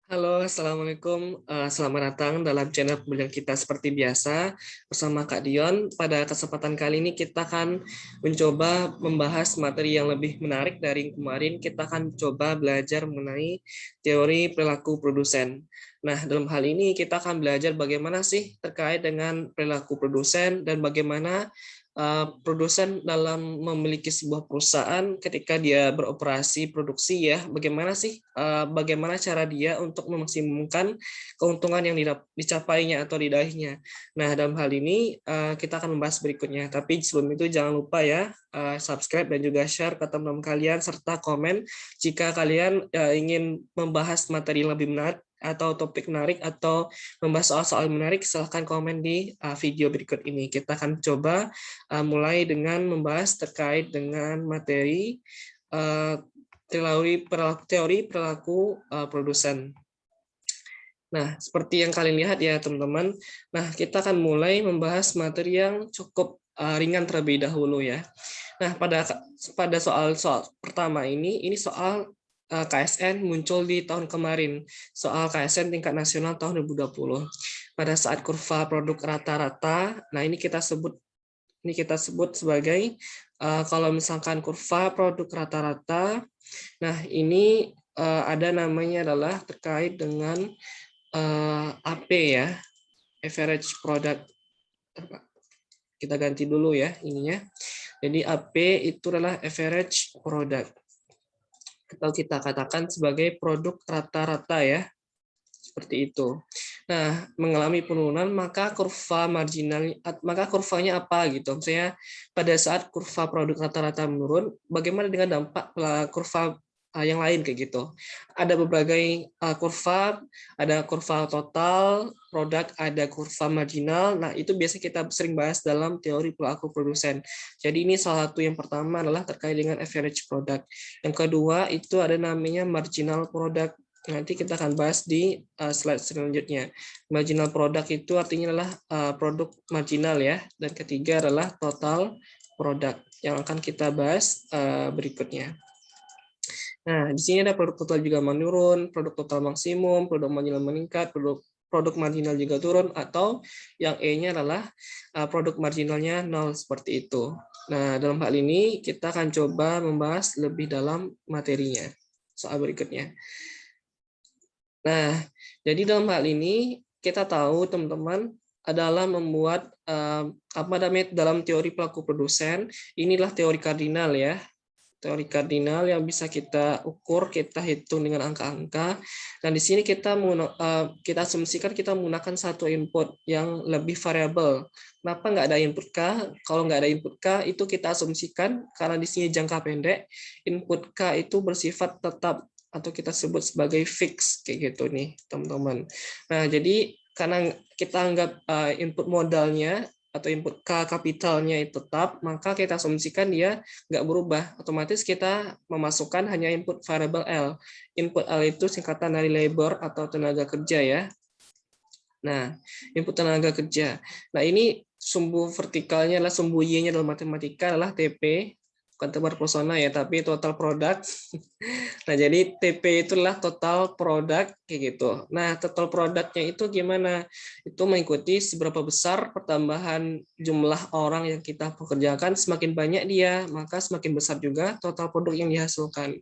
Halo, Assalamualaikum. Selamat datang dalam channel pembelajaran kita seperti biasa bersama Kak Dion. Pada kesempatan kali ini kita akan mencoba membahas materi yang lebih menarik dari kemarin. Kita akan coba belajar mengenai teori perilaku produsen. Nah, dalam hal ini kita akan belajar bagaimana sih terkait dengan perilaku produsen dan bagaimana produsen dalam memiliki sebuah perusahaan ketika dia beroperasi produksi ya, bagaimana cara dia untuk memaksimumkan keuntungan yang dicapainya atau diraihnya. Nah, dalam hal ini kita akan membahas berikutnya. Tapi sebelum itu jangan lupa ya subscribe dan juga share ke teman-teman kalian serta komen jika kalian ingin membahas materi yang lebih menarik atau topik menarik atau membahas soal-soal menarik, silahkan komen di video berikut ini. Kita akan coba mulai dengan membahas terkait dengan materi teori perilaku produsen. Nah, seperti yang kalian lihat ya teman-teman. Nah, kita akan mulai membahas materi yang cukup ringan terlebih dahulu ya. Nah, pada soal pertama ini soal KSN muncul di tahun kemarin, soal KSN tingkat nasional tahun 2020. Pada saat kurva produk rata-rata, nah ini kita sebut sebagai kalau misalkan kurva produk rata-rata, nah ini ada namanya adalah terkait dengan AP ya, average product. Kita ganti dulu ya ininya. Jadi AP itu adalah average product, atau kita katakan sebagai produk rata-rata ya, seperti itu. Nah, mengalami penurunan maka kurvanya apa gitu. Misalnya pada saat kurva produk rata-rata menurun, bagaimana dengan dampak kurva yang lain kayak gitu. Ada berbagai kurva, ada kurva total produk, ada kurva marginal. Nah, itu biasa kita sering bahas dalam teori perilaku produsen. Jadi ini salah satu yang pertama adalah terkait dengan average product. Yang kedua itu ada namanya marginal product. Nanti kita akan bahas di slide selanjutnya. Marginal product itu artinya adalah produk marginal ya. Dan ketiga adalah total product yang akan kita bahas berikutnya. Nah, di sini ada produk total juga menurun, produk total maksimum, produk marginal meningkat, produk marginal juga turun, atau yang E-nya adalah produk marginalnya nol seperti itu. Nah, dalam hal ini kita akan coba membahas lebih dalam materinya. Soal berikutnya. Nah, jadi dalam hal ini kita tahu teman-teman adalah membuat apa namanya dalam teori pelaku produsen, inilah teori kardinal ya. Teori kardinal yang bisa kita ukur, kita hitung dengan angka-angka. Dan di sini kita asumsikan kita menggunakan satu input yang lebih variabel. Kenapa nggak ada input K? Kalau nggak ada input K, itu kita asumsikan karena di sini jangka pendek, input K itu bersifat tetap atau kita sebut sebagai fix kayak gitu nih, teman-teman. Nah, jadi karena kita anggap input modalnya atau input K kapitalnya itu tetap, maka kita asumsikan dia nggak berubah. Otomatis kita memasukkan hanya input variable L. Input L itu singkatan dari labor atau tenaga kerja ya. Nah, input tenaga kerja. Nah, ini sumbu vertikalnya adalah sumbu Y-nya dalam matematika adalah TP, bukan tebar persona ya, tapi total product. Nah, jadi TP itulah total product kayak gitu. Nah, total produknya itu gimana? Itu mengikuti seberapa besar pertambahan jumlah orang yang kita pekerjakan, semakin banyak dia, maka semakin besar juga total produk yang dihasilkan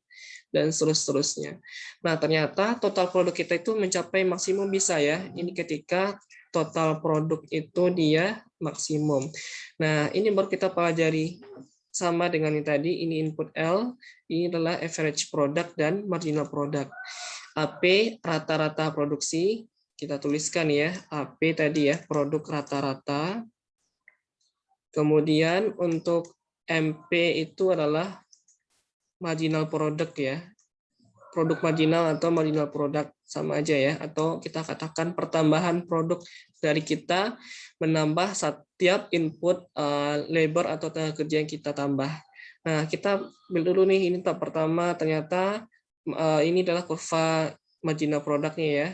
dan seterusnya. Nah, ternyata total produk kita itu mencapai maksimum bisa ya. Ini ketika total produk itu dia maksimum. Nah, ini baru kita pelajari sama dengan yang tadi, ini input L, ini adalah average product dan marginal product. AP rata-rata produksi, kita tuliskan ya, AP tadi ya, produk rata-rata. Kemudian untuk MP itu adalah marginal product ya, produk marginal atau marginal product sama aja ya, atau kita katakan pertambahan produk dari kita menambah setiap input labor atau tenaga kerja yang kita tambah. Nah, kita ambil dulu nih, ini tahap pertama ternyata ini adalah kurva marginal produknya ya.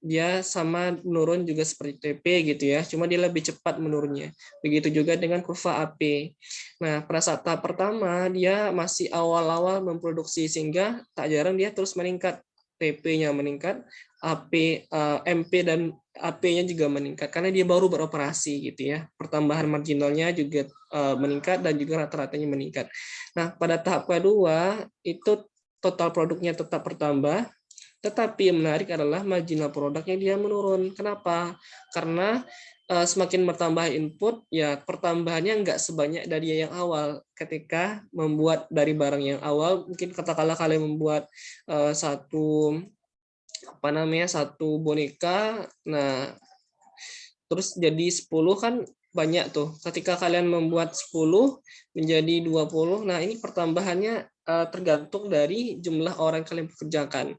Dia sama menurun juga seperti TP gitu ya, cuma dia lebih cepat menurunnya. Begitu juga dengan kurva AP. Nah, pada saat tahap pertama dia masih awal-awal memproduksi sehingga tak jarang dia terus meningkat TP-nya meningkat, MP dan AP-nya juga meningkat karena dia baru beroperasi gitu ya. Pertambahan marginalnya juga meningkat dan juga rata-ratanya meningkat. Nah, pada tahap kedua itu total produknya tetap bertambah, tetapi yang menarik adalah marginal produknya dia menurun. Kenapa? Karena semakin bertambah input, ya pertambahannya nggak sebanyak dari yang awal. Ketika membuat dari barang yang awal, mungkin katakanlah kalian membuat satu satu boneka, nah terus jadi 10 kan banyak tuh. Ketika kalian membuat 10 menjadi 20, nah ini pertambahannya tergantung dari jumlah orang yang kalian pekerjakan.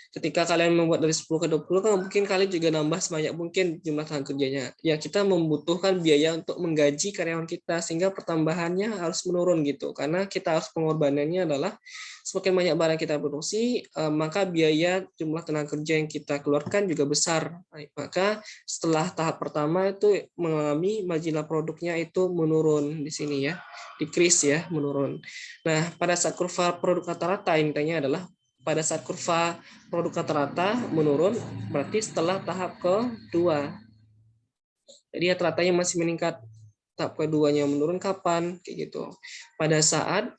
Ketika kalian membuat dari 10 ke 20 kan mungkin kalian juga nambah sebanyak mungkin jumlah tenaga kerjanya. Ya kita membutuhkan biaya untuk menggaji karyawan kita sehingga pertambahannya harus menurun gitu. Karena kita harus pengorbanannya adalah semakin banyak barang kita produksi, maka biaya jumlah tenaga kerja yang kita keluarkan juga besar. Maka setelah tahap pertama itu mengalami marginal produknya itu menurun di sini ya, decrease ya, menurun. Nah, pada saat kurva produk rata-rata intinya adalah pada saat kurva produk rata-rata menurun, berarti setelah tahap kedua. Jadi rata-ratanya masih meningkat. Tahap keduanya menurun kapan? Kayak gitu. Pada saat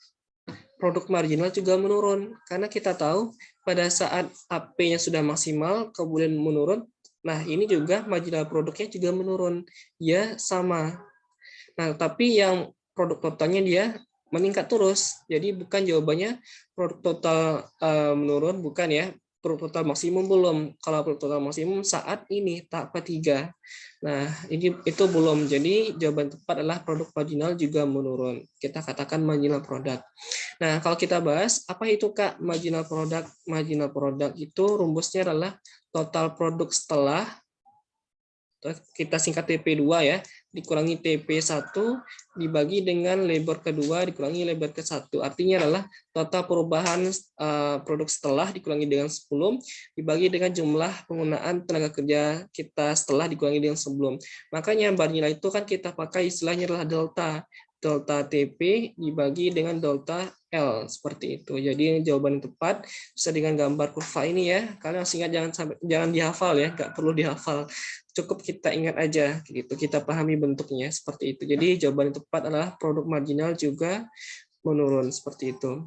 produk marginal juga menurun. Karena kita tahu pada saat AP-nya sudah maksimal, kemudian menurun, nah ini juga marginal produknya juga menurun. Ya sama. Nah, tapi yang produk totalnya dia meningkat terus. Jadi bukan jawabannya produk total menurun, bukan ya. Produk total maksimum belum. Kalau produk total maksimum saat ini tahap ketiga. Nah, ini itu belum. Jadi jawaban tepat adalah produk marginal juga menurun. Kita katakan marginal produk. Nah, kalau kita bahas apa itu Kak marginal produk? Marginal produk itu rumusnya adalah total produk setelah kita singkat TP2 ya, dikurangi TP1 dibagi dengan labor kedua dikurangi labor ke-1. Artinya adalah total perubahan produk setelah dikurangi dengan 10 dibagi dengan jumlah penggunaan tenaga kerja kita setelah dikurangi dengan sebelum. Makanya marginal itu kan kita pakai istilahnya adalah delta. Delta TP dibagi dengan delta L seperti itu. Jadi jawaban yang tepat bisa dengan gambar kurva ini ya. Kalian harus ingat jangan dihafal ya, nggak perlu dihafal. Cukup kita ingat aja gitu, kita pahami bentuknya seperti itu. Jadi jawaban yang tepat adalah produk marginal juga menurun seperti itu.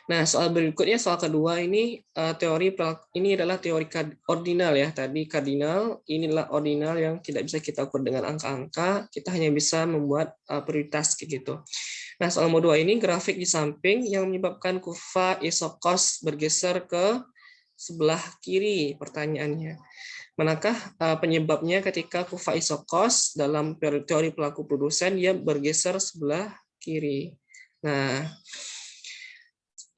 Nah, soal berikutnya soal kedua ini ini adalah teori ordinal ya. Tadi kardinal, inilah ordinal yang tidak bisa kita ukur dengan angka-angka, kita hanya bisa membuat prioritas gitu. Nah, soal nomor 2 ini grafik di samping yang menyebabkan kurva isokos bergeser ke sebelah kiri pertanyaannya. Manakah penyebabnya ketika kurva isokos dalam teori pelaku produsen dia bergeser sebelah kiri. Nah,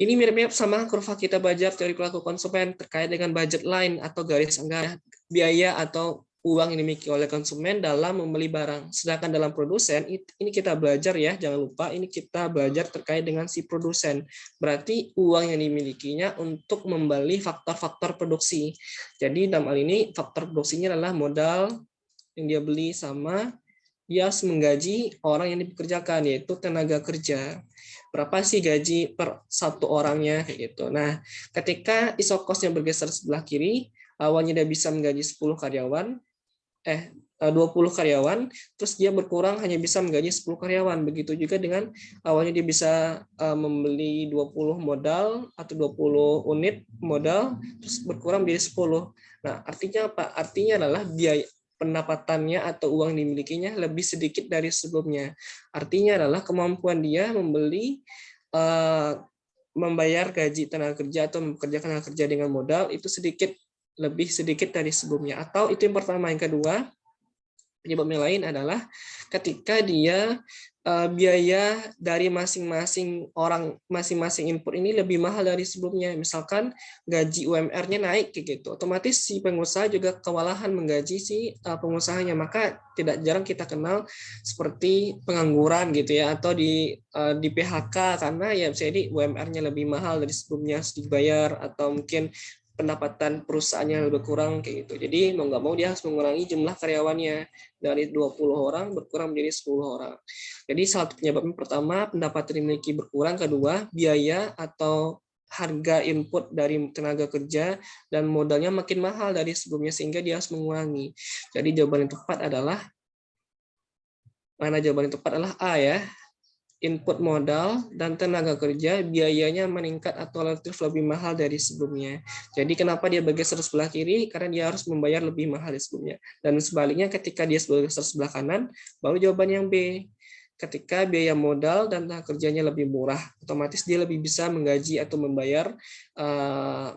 ini mirip-mirip sama kurva kita belajar teori pelaku konsumen terkait dengan budget line atau garis anggaran biaya atau uang yang dimiliki oleh konsumen dalam membeli barang. Sedangkan dalam produsen, ini kita belajar ya, jangan lupa ini kita belajar terkait dengan si produsen. Berarti uang yang dimilikinya untuk membeli faktor-faktor produksi. Jadi dalam hal ini faktor produksinya adalah modal yang dia beli sama dia harus menggaji orang yang dipekerjakan, yaitu tenaga kerja. Berapa sih gaji per satu orangnya kayak gitu. Nah, ketika isokosnya bergeser sebelah kiri, awalnya dia bisa menggaji 10 karyawan, 20 karyawan, terus dia berkurang hanya bisa menggaji 10 karyawan. Begitu juga dengan awalnya dia bisa membeli 20 modal atau 20 unit modal, terus berkurang menjadi 10. Nah, artinya apa? Artinya adalah biaya pendapatannya atau uang yang dimilikinya lebih sedikit dari sebelumnya. Artinya adalah kemampuan dia membayar gaji tenaga kerja atau mempekerjakan tenaga kerja dengan modal itu lebih sedikit dari sebelumnya. Atau itu yang pertama. Yang kedua, penyebab yang lain adalah ketika dia biaya dari masing-masing orang, masing-masing input ini lebih mahal dari sebelumnya. Misalkan gaji UMR-nya naik kayak gitu, otomatis si pengusaha juga kewalahan menggaji si pengusahanya. Maka tidak jarang kita kenal seperti pengangguran gitu ya, atau di PHK karena ya bisa jadi UMR-nya lebih mahal dari sebelumnya harus dibayar, atau mungkin pendapatan perusahaannya lebih kurang kayak gitu. Jadi mau nggak mau dia harus mengurangi jumlah karyawannya dari 20 orang berkurang menjadi 10 orang. Jadi salah satu penyebabnya pertama pendapatan dimiliki berkurang, kedua biaya atau harga input dari tenaga kerja dan modalnya makin mahal dari sebelumnya sehingga dia harus mengurangi. Jadi jawaban yang tepat adalah A ya. Input modal dan tenaga kerja biayanya meningkat atau relatif lebih mahal dari sebelumnya. Jadi kenapa dia bergeser sebelah kiri? Karena dia harus membayar lebih mahal dari sebelumnya. Dan sebaliknya ketika dia bergeser sebelah kanan, baru jawaban yang B. Ketika biaya modal dan tenaga kerjanya lebih murah, otomatis dia lebih bisa menggaji atau membayar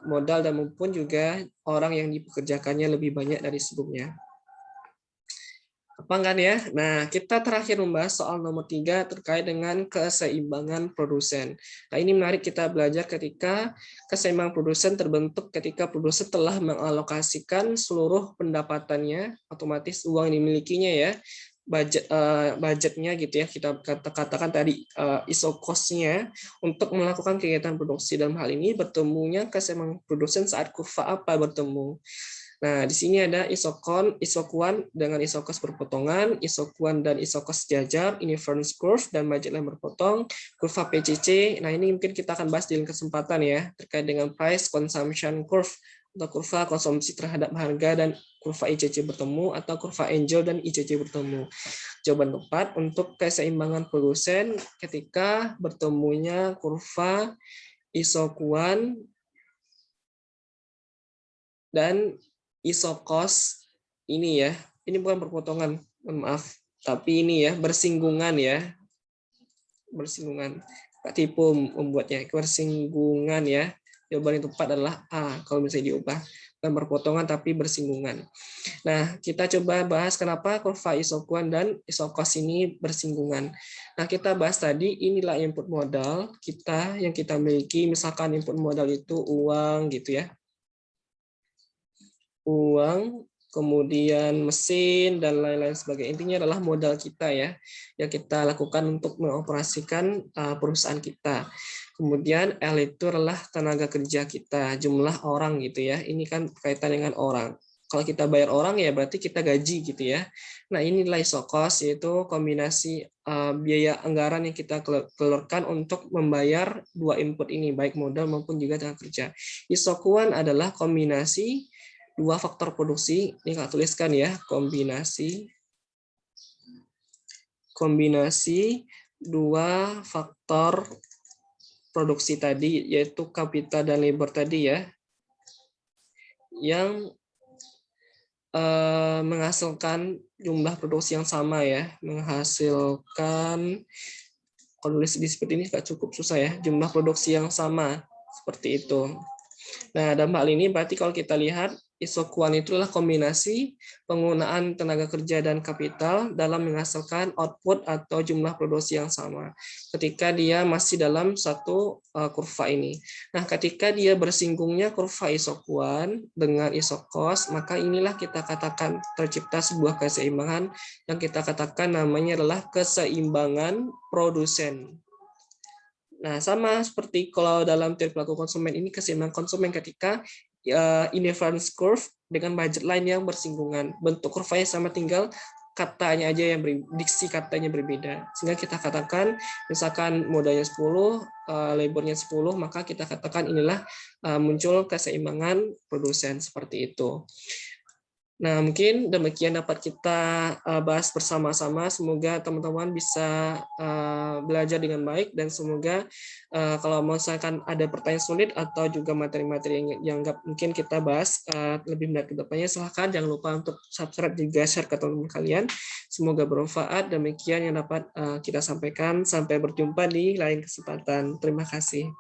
modal dan maupun juga orang yang dipekerjakannya lebih banyak dari sebelumnya. Apa kan ya? Nah, kita terakhir membahas soal nomor 3 terkait dengan keseimbangan produsen. Nah, ini menarik kita belajar ketika keseimbangan produsen terbentuk ketika produsen telah mengalokasikan seluruh pendapatannya, otomatis uang yang dimilikinya ya, budgetnya gitu ya, kita katakan tadi ISO cost-nya untuk melakukan kegiatan produksi. Dalam hal ini bertemunya keseimbangan produsen saat kurva apa bertemu. Nah, di sini ada isokon, isokuan dengan isokos berpotongan, isokuan dan isokos sejajar, inference curve, dan budget line berpotong, kurva PCC. Nah, ini mungkin kita akan bahas di lain kesempatan ya, terkait dengan price consumption curve, atau kurva konsumsi terhadap harga dan kurva ICC bertemu, atau kurva Angel dan ICC bertemu. Jawaban tepat untuk keseimbangan produsen ketika bertemunya kurva isokuan dan isokos ini ya, ini bukan perpotongan, maaf, tapi ini ya bersinggungan ya, bersinggungan. Pak tipu membuatnya bersinggungan ya. Jawaban yang tepat adalah A kalau misalnya diubah, bukan perpotongan tapi bersinggungan. Nah, kita coba bahas kenapa kurva isokuan dan isokos ini bersinggungan. Nah, kita bahas tadi inilah input modal kita yang kita miliki, misalkan input modal itu uang gitu ya. Uang, kemudian mesin, dan lain-lain sebagainya. Intinya adalah modal kita ya, yang kita lakukan untuk mengoperasikan perusahaan kita. Kemudian L itu adalah tenaga kerja kita, jumlah orang gitu ya. Ini kan berkaitan dengan orang. Kalau kita bayar orang ya berarti kita gaji gitu ya. Nah, ini nilai cost, yaitu kombinasi biaya anggaran yang kita keluarkan untuk membayar dua input ini, baik modal maupun juga tenaga kerja. Isokuan adalah kombinasi dua faktor produksi, ini kita tuliskan ya, kombinasi dua faktor produksi tadi, yaitu kapital dan labor tadi ya, yang menghasilkan jumlah produksi yang sama ya, menghasilkan, kalau nulis di seperti ini nggak cukup susah ya, jumlah produksi yang sama, seperti itu. Nah, dalam hal ini berarti kalau kita lihat isokuan itulah kombinasi penggunaan tenaga kerja dan kapital dalam menghasilkan output atau jumlah produksi yang sama ketika dia masih dalam satu kurva ini. Nah, ketika dia bersinggungnya kurva isokuan dengan isokos, maka inilah kita katakan tercipta sebuah keseimbangan yang kita katakan namanya adalah keseimbangan produsen. Nah, sama seperti kalau dalam teori pelaku konsumen ini keseimbangan konsumen ketika inference curve dengan budget line yang bersinggungan. Bentuk kurvanya sama, tinggal katanya aja yang diksi katanya berbeda. Sehingga kita katakan misalkan modalnya 10, labornya 10, maka kita katakan inilah muncul keseimbangan produsen seperti itu. Nah, mungkin demikian dapat kita bahas bersama-sama. Semoga teman-teman bisa belajar dengan baik, dan semoga kalau misalkan ada pertanyaan sulit atau juga materi-materi yang nggak mungkin kita bahas lebih banyak ke depannya, silahkan jangan lupa untuk subscribe juga share ke teman-teman kalian. Semoga bermanfaat. Demikian yang dapat kita sampaikan. Sampai berjumpa di lain kesempatan. Terima kasih.